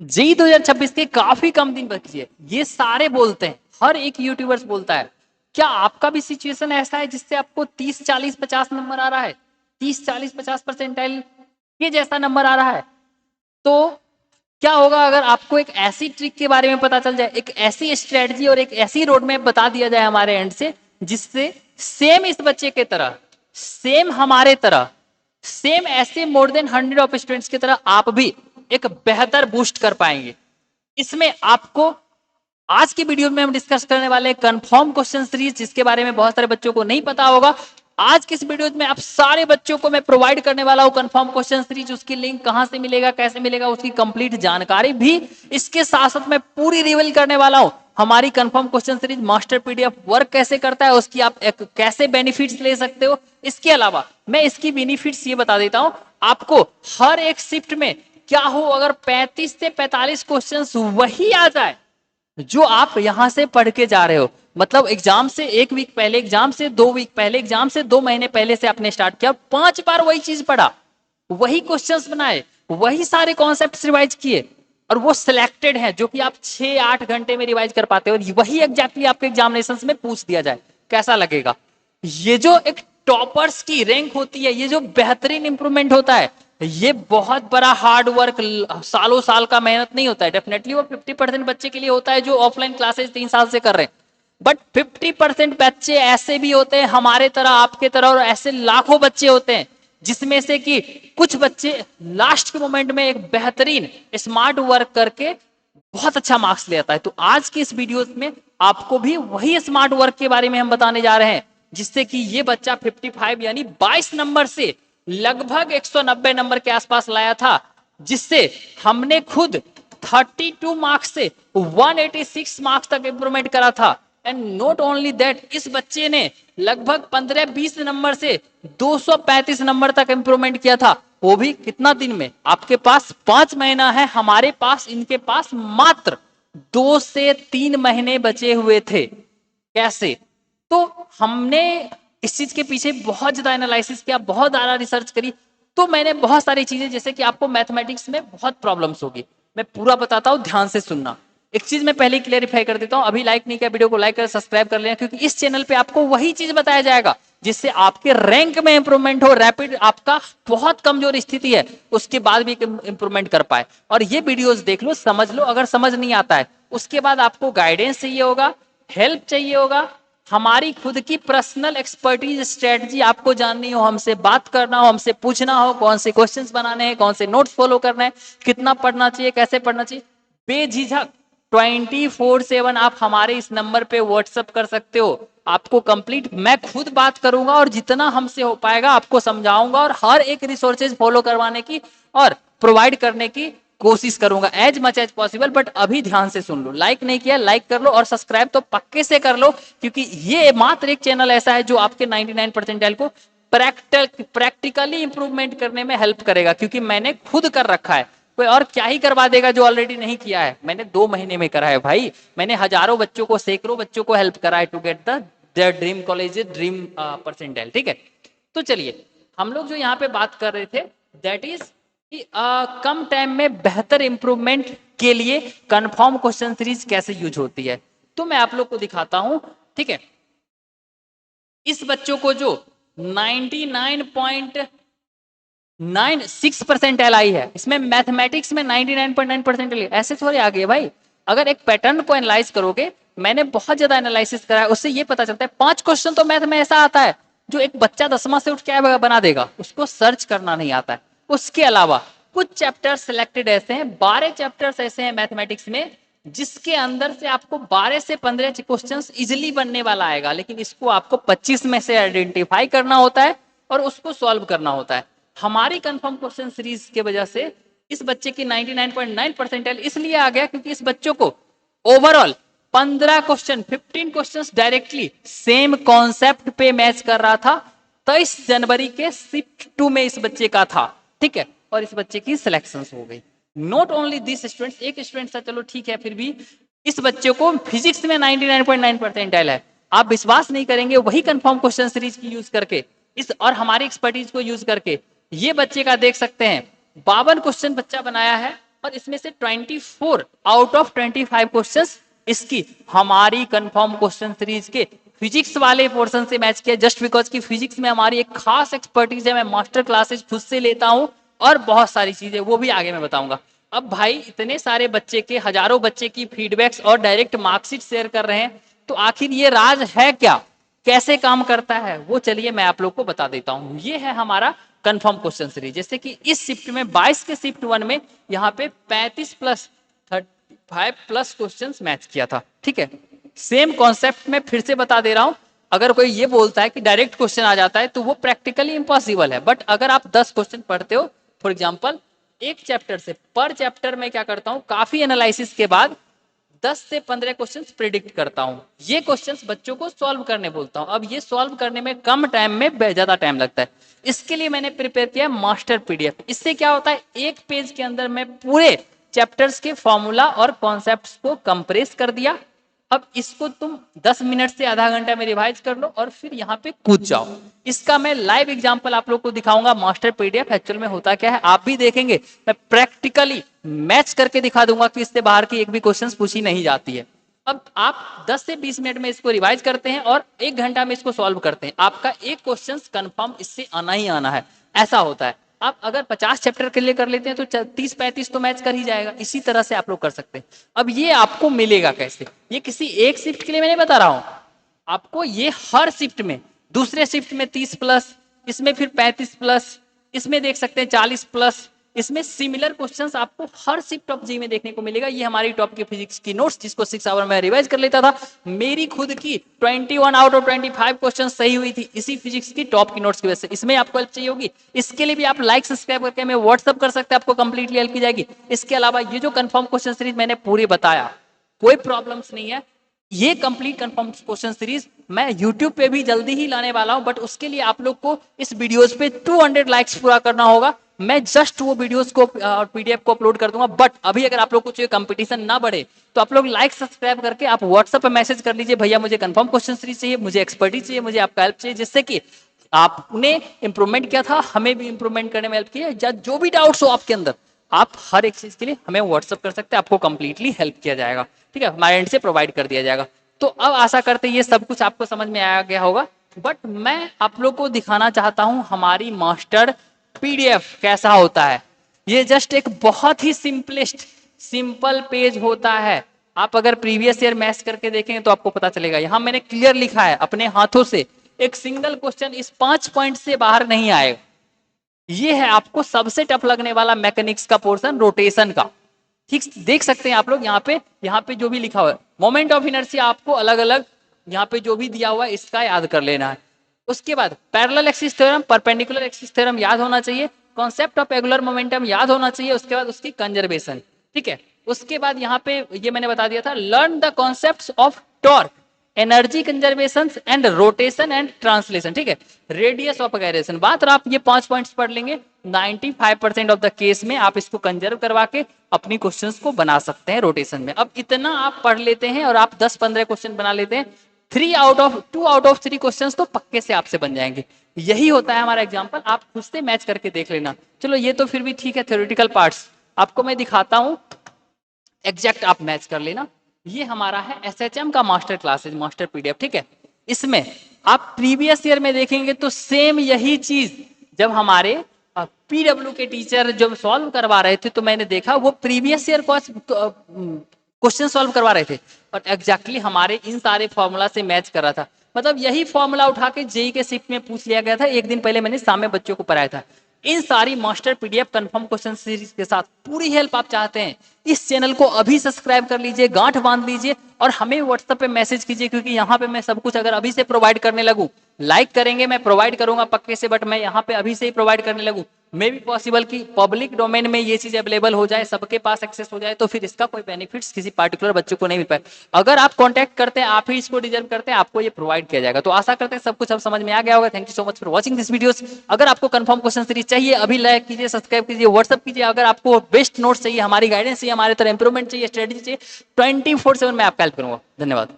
जी 2026 के काफी कम दिन बचे हैं। ये सारे बोलते हैं, हर एक यूट्यूबर्स बोलता है। क्या आपका भी सिचुएशन ऐसा है जिससे आपको 30 40 50 नंबर आ रहा है, 30 40 50 परसेंटाइल के जैसा नंबर आ रहा है? तो क्या होगा अगर आपको एक ऐसी ट्रिक के बारे में पता चल जाए, एक ऐसी स्ट्रेटजी और एक ऐसी रोड मैप बता दिया जाए हमारे एंड से, जिससे सेम इस बच्चे के तरह, सेम हमारे तरह, सेम ऐसे मोर देन 100 ऑफ स्टूडेंट्स की तरह आप भी एक बेहतर बूस्ट कर पाएंगे। इसमें आपको आज की वीडियो में हम डिस्कस करने वाले कंफर्म क्वेश्चन सीरीज, जिसके बारे में बहुत सारे बच्चों को नहीं पता होगा। आज की इस वीडियो में आप सारे बच्चों को मैं प्रोवाइड करने वाला हूं कंफर्म क्वेश्चन सीरीज। उसकी लिंक कहां से मिलेगा, कैसे मिलेगा, उसकी कंप्लीट जानकारी भी इसके साथ साथ मैं पूरी रिवील करने वाला हूं। हमारी confirm question series master PDF work कैसे करता है, उसकी आप कैसे बेनिफिट्स ले सकते हो। इसके अलावा मैं इसकी बेनिफिट्स ये बता देता हूं आपको। हर एक शिफ्ट में क्या हो अगर 35 से 45 क्वेश्चन वही आ जाए जो आप यहां से पढ़ के जा रहे हो। मतलब एग्जाम से 1 वीक पहले, एग्जाम से 2 वीक पहले, एग्जाम से 2 महीने पहले से आपने स्टार्ट किया, 5 बार वही चीज पढ़ा, वही क्वेश्चंस बनाए, वही सारे कॉन्सेप्ट्स रिवाइज किए, और वो सिलेक्टेड है जो कि आप 6-8 घंटे में रिवाइज कर पाते हो, और वही एग्जैक्टली आपके एग्जामिनेशन में पूछ दिया जाए, कैसा लगेगा? ये जो एक टॉपर्स की रैंक होती है, ये जो बेहतरीन इंप्रूवमेंट होता है, ये बहुत बड़ा हार्ड वर्क, सालों साल का मेहनत नहीं होता है। डेफिनेटली वो 50% बच्चे के लिए होता है जो ऑफलाइन क्लासेस 3 साल से कर रहे हैं, बट 50% बच्चे ऐसे भी होते हैं हमारे तरह, आपके तरह, और ऐसे लाखों बच्चे होते हैं जिसमें से कि कुछ बच्चे लास्ट के मोमेंट में एक बेहतरीन स्मार्ट वर्क करके बहुत अच्छा मार्क्स ले आता है। तो आज की इस वीडियो में आपको भी वही स्मार्ट वर्क के बारे में हम बताने जा रहे हैं, जिससे कि ये बच्चा 55 यानी 22 नंबर से लगभग 190 नंबर के आसपास लाया था, जिससे हमने खुद 32 मार्क्स से 186 मार्क्स तक इंप्रूवमेंट करा था। एंड नॉट ओनली दैट, इस बच्चे ने लगभग 15-20 नंबर से 235 नंबर तक इंप्रूवमेंट किया था, वो भी कितना दिन में? आपके पास 5 महीना है, हमारे पास, इनके पास मात्र 2 से 3 महीने बचे हुए थे। कैसे? तो हमने इस चीज के पीछे बहुत ज्यादा एनालिसिस किया, बहुत ज्यादा रिसर्च करी। तो मैंने बहुत सारी चीजें, जैसे कि आपको मैथमेटिक्स में बहुत प्रॉब्लम्स होगी, मैं पूरा बताता हूं, ध्यान से सुनना। एक चीज मैं पहले क्लेरिफाई कर देता हूं, अभी लाइक नहीं किया वीडियो को लाइक कर सब्सक्राइब कर लेना, क्योंकि इस चैनल पे आपको वही चीज बताया जाएगा जिससे आपके रैंक में इंप्रूवमेंट हो, रैपिड, आपका बहुत कमजोर स्थिति है उसके बाद भी इंप्रूवमेंट कर पाए। और ये वीडियोस देख लो, समझ लो। अगर समझ नहीं आता है उसके बाद आपको गाइडेंस चाहिए होगा, हेल्प चाहिए होगा, हमारी खुद की पर्सनल एक्सपर्टीज स्ट्रेटजी आपको जाननी हो, हमसे बात करना हो, हमसे पूछना हो कौन से क्वेश्चंस बनाने हैं, कौन से नोट्स फॉलो करना है, कितना पढ़ना चाहिए, कैसे पढ़ना चाहिए, बेझिझक 24/7 आप हमारे इस नंबर पे व्हाट्सएप कर सकते हो। आपको कंप्लीट मैं खुद बात करूंगा और जितना हमसे हो पाएगा आपको समझाऊंगा, और हर एक रिसोर्सेज फॉलो करवाने की और प्रोवाइड करने की कोशिश करूंगा as much as possible. But अभी ध्यान से सुन लो, लाइक नहीं किया लाइक कर लो, और सब्सक्राइब तो पक्के से कर लो, क्योंकि ये मात्र एक चैनल ऐसा है जो आपके 99 परसेंटाइल को प्रैक्टिकली इंप्रूवमेंट करने में हेल्प करेगा, क्योंकि मैंने खुद कर रखा है। कोई और क्या ही करवा देगा जो ऑलरेडी नहीं किया है? मैंने 2 महीने में करा है भाई। मैंने हजारों बच्चों को, सैकड़ों बच्चों को हेल्प करा है to get the their dream college, dream percentile. ठीक है, तो चलिए हम लोग जो यहाँ पे बात कर रहे थे, दैट इज कि कम टाइम में बेहतर इंप्रूवमेंट के लिए कंफर्म क्वेश्चन सीरीज कैसे यूज होती है। तो मैं आप लोग को दिखाता हूं। ठीक है, इस बच्चों को जो 99.96% आई है, इसमें मैथमेटिक्स में 99.9% ऐसे थोड़े आ गए भाई। अगर एक पैटर्न को एनालाइज करोगे, मैंने बहुत ज्यादा एनालिसिस करा है, उससे ये पता चलता है 5 क्वेश्चन तो मैथ में ऐसा आता है जो एक बच्चा 10वां से उठ के बना देगा, उसको सर्च करना नहीं आता है। उसके अलावा कुछ चैप्टर सिलेक्टेड ऐसे हैं, 12 चैप्टर्स ऐसे हैं मैथमेटिक्स में, जिसके अंदर से आपको 12 से 15 क्वेश्चंस इजिली बनने वाला आएगा, लेकिन इसको आपको 25 में से आइडेंटिफाई करना होता है और उसको सॉल्व करना होता है। हमारी कंफर्म क्वेश्चन सीरीज के वजह से इस बच्चे की 99.9 परसेंटाइल इसलिए आ गया क्योंकि इस बच्चों को overall 15 question, 15 questions directly same concept पे मैच कर रहा था। 23 जनवरी के शिफ्ट 2 में इस बच्चे का था। ठीक है, और इस बच्चे की सिलेक्शन हो गई। नॉट ओनली दिस स्टूडेंट, एक स्टूडेंट था, चलो ठीक है, फिर भी इस बच्चे को फिजिक्स में 99.9 परसेंटाइल है। आप विश्वास नहीं करेंगे, वही कंफर्म क्वेश्चन सीरीज की यूज करके, इस और हमारी एक्सपर्टीज को यूज करके ये बच्चे का देख सकते हैं 52 क्वेश्चन बच्चा बनाया है, और इसमें से 24 आउट ऑफ 25 क्वेश्चंस इसकी हमारी कंफर्म क्वेश्चन सीरीज के फिजिक्स वाले पोर्शन से मैच किया, जस्ट बिकॉज की फिजिक्स में हमारी एक खास एक्सपर्टीज है, मैं मास्टर क्लासेस खुद से लेता हूं और बहुत सारी चीजें वो भी आगे मैं बताऊंगा। अब भाई इतने सारे बच्चे के, हजारों बच्चे की फीडबैक्स और डायरेक्ट मार्कशीट शेयर कर रहे हैं, तो आखिर ये राज है क्या, कैसे काम करता है, वो चलिए मैं आप लोग को बता देता हूं। ये है हमारा कंफर्म क्वेश्चन सीरीज। जैसे कि इस शिफ्ट में 22 के शिफ्ट 1 में यहाँ पे 35 प्लस 35 प्लस क्वेश्चंस मैच किया था। ठीक है, सेम कॉन्सेप्ट में फिर से बता दे रहा हूं। अगर कोई ये बोलता है कि डायरेक्ट क्वेश्चन आ जाता है तो वो प्रैक्टिकली इम्पॉसिबल है, बट अगर आप 10 क्वेश्चन पढ़ते हो, फॉर एग्जाम्पल एक चैप्टर से, पर चैप्टर में क्या करता हूं, काफी एनालिसिस के बाद 10 से 15 क्वेश्चंस प्रिडिक्ट करता हूं। ये क्वेश्चंस बच्चों को सॉल्व करने बोलता हूं। अब ये सॉल्व करने में कम टाइम में ज्यादा टाइम लगता है, इसके लिए मैंने प्रिपेयर किया मास्टर पीडीएफ। इससे क्या होता है, एक पेज के अंदर मैं पूरे चैप्टर्स के फॉर्मूला और कॉन्सेप्ट्स को कंप्रेस कर दिया। अब इसको तुम 10 मिनट से आधा घंटा में रिवाइज कर लो और फिर यहाँ पे कूद जाओ। इसका मैं लाइव एग्जांपल आप लोग को दिखाऊंगा। मास्टर पीडीएफ एक्चुअल में होता क्या है आप भी देखेंगे, मैं प्रैक्टिकली मैच करके दिखा दूंगा कि इससे बाहर की एक भी क्वेश्चन पूछी नहीं जाती है। अब आप 10 से 20 मिनट में इसको रिवाइज करते हैं और 1 घंटा में इसको सॉल्व करते हैं, आपका एक क्वेश्चन कंफर्म इससे आना ही आना है। ऐसा होता है। आप अगर 50 चैप्टर के लिए कर लेते हैं तो 30-35 तो मैच कर ही जाएगा। इसी तरह से आप लोग कर सकते हैं। अब ये आपको मिलेगा कैसे, ये किसी एक शिफ्ट के लिए मैं नहीं बता रहा हूं आपको, ये हर शिफ्ट में, दूसरे शिफ्ट में 30 प्लस, इसमें फिर 35 प्लस, इसमें देख सकते हैं 40 प्लस, इसमें सिमिलर क्वेश्चंस आपको हर शिफ्ट ऑफ जी में देखने को मिलेगा। ये हमारी टॉप की फिजिक्स की नोट्स, जिसको 6 आवर में रिवाइज कर लेता था, मेरी खुद की 21 आउट ऑफ 25 क्वेश्चन सही हुई थी इसी फिजिक्स की टॉप की नोट्स की वजह से। इसमें आपको हेल्प चाहिए होगी, इसके लिए भी आप लाइक सब्सक्राइब करके हमें व्हाट्सअप कर सकते हैं, आपको कंप्लीटली हेल्प की जाएगी। इसके अलावा ये जो कंफर्म क्वेश्चन सीरीज मैंने पूरी बताया, कोई प्रॉब्लम्स नहीं है। ये कंप्लीट कंफर्म क्वेश्चन सीरीज मैं YouTube पे भी जल्दी ही लाने वाला हूं, बट उसके लिए आप लोग को इस वीडियोस पे 200 लाइक्स पूरा करना होगा। मैं जस्ट वो वीडियोस को और पीडीएफ को अपलोड कर दूंगा। बट अभी अगर आप लोग को चाहिए कंपटीशन ना बढ़े तो आप लोग लाइक सब्सक्राइब करके आप व्हाट्सएप पे मैसेज कर लीजिए, भैया मुझे कंफर्म क्वेश्चन सीरीज चाहिए, मुझे एक्सपर्टीज चाहिए, मुझे आपका हेल्प चाहिए, जिससे कि आपने इंप्रूवमेंट किया था, हमें भी इंप्रूवमेंट करने में हेल्प किया। या जो भी डाउट्स हो आपके अंदर, आप हर एक चीज के लिए हमें व्हाट्सएप कर सकते हैं, आपको कंप्लीटली हेल्प किया जाएगा। ठीक है, हमारे एंड से प्रोवाइड कर दिया जाएगा। तो अब आशा करते हैं ये सब कुछ आपको समझ में आ गया होगा। बट मैं आप लोग को दिखाना चाहता हूं हमारी मास्टर पीडीएफ कैसा होता है। ये जस्ट एक बहुत ही सिंपल पेज होता है। आप अगर प्रीवियस ईयर मैथ्स करके देखेंगे तो आपको पता चलेगा। यहां मैंने क्लियर लिखा है अपने हाथों से, एक सिंगल क्वेश्चन इस 5 पॉइंट से बाहर नहीं आएगा। ये है आपको सबसे टफ लगने वाला मैकेनिक्स का पोर्शन, रोटेशन का। ठीक देख सकते हैं आप लोग यहाँ पे जो भी लिखा हुआ है, मोमेंट ऑफ इनर्शिया आपको अलग अलग यहाँ पे जो भी दिया हुआ है इसका याद कर लेना है। उसके बाद parallel axis theorem, perpendicular axis theorem याद होना चाहिए, कॉन्सेप्ट ऑफ एंगुलर मोमेंटम याद होना चाहिए, उसके बाद उसकी कंजर्वेशन। ठीक है, उसके बाद यहाँ पे ये मैंने बता दिया था, learn the concepts of torque, energy conservation and rotation and translation. ठीक है, रेडियस ऑफ गायरेशन। बात आप ये 5 पॉइंट्स पढ़ लेंगे, 95% ऑफ द केस में आप इसको कंजर्व करवा के अपनी क्वेश्चंस को बना सकते हैं रोटेशन में। अब इतना आप पढ़ लेते हैं और आप 10-15 क्वेश्चन बना लेते हैं, 2 आउट ऑफ 3 क्वेश्चन तो पक्के से आपसे बन जाएंगे। यही होता है हमारा एग्जाम्पल, आप खुद से मैच करके देख लेना। चलो ये तो फिर भी ठीक है, थ्योरेटिकल पार्ट्स आपको मैं दिखाता हूं, एग्जैक्ट आप मैच कर लेना। ये हमारा है एसएचएम का मास्टर क्लासेज, मास्टर पीडीएफ। ठीक है, इसमें आप प्रीवियस ईयर में देखेंगे तो सेम यही चीज जब हमारे पीडब्ल्यू के टीचर जब सॉल्व करवा रहे थे तो मैंने देखा वो प्रीवियस ईयर क्वेश्चन सॉल्व करवा रहे थे और एग्जैक्टली हमारे इन सारे फॉर्मूला से मैच कर रहा था। मतलब यही फॉर्मूला उठा के जेई के शिफ्ट में पूछ लिया गया था, एक दिन पहले मैंने सामने बच्चों को पढ़ाया था। इन सारी master PDF confirm question series के साथ पूरी हेल्प आप चाहते हैं, इस चैनल को अभी सब्सक्राइब कर लीजिए, गांठ बांध लीजिए और हमें व्हाट्सएप पे मैसेज कीजिए, क्योंकि यहाँ पे मैं सब कुछ अगर अभी से प्रोवाइड करने लगूं, लाइक करेंगे मैं प्रोवाइड करूंगा पक्के से, बट मैं यहाँ पे अभी से ही प्रोवाइड करने लगूं, मे भी पॉसिबल कि पब्लिक डोमेन में ये चीज अवेलेबल हो जाए, सबके पास एक्सेस हो जाए, तो फिर इसका कोई बेनिफिट्स किसी पार्टिकुलर बच्चे को नहीं मिल पाए। अगर आप कांटेक्ट करते हैं, आप ही इसको डिजर्व करते हैं, आपको ये प्रोवाइड किया जाएगा। तो आशा करते हैं सब कुछ अब समझ में आ गया होगा। Thank you so much for watching this videos. अगर आपको कंफर्म क्वेश्चन सीरीज चाहिए, अभी लाइक कीजिए, सब्सक्राइब कीजिए, व्हाट्सअप कीजिए। अगर आपको बेस्ट नोट्स चाहिए, हमारी गाइडेंस चाहिए, हमारे तरह इंप्रूवमेंट चाहिए, स्ट्रेटेजी चाहिए, 24/7 मैं आपका हेल्प करूंगा। धन्यवाद।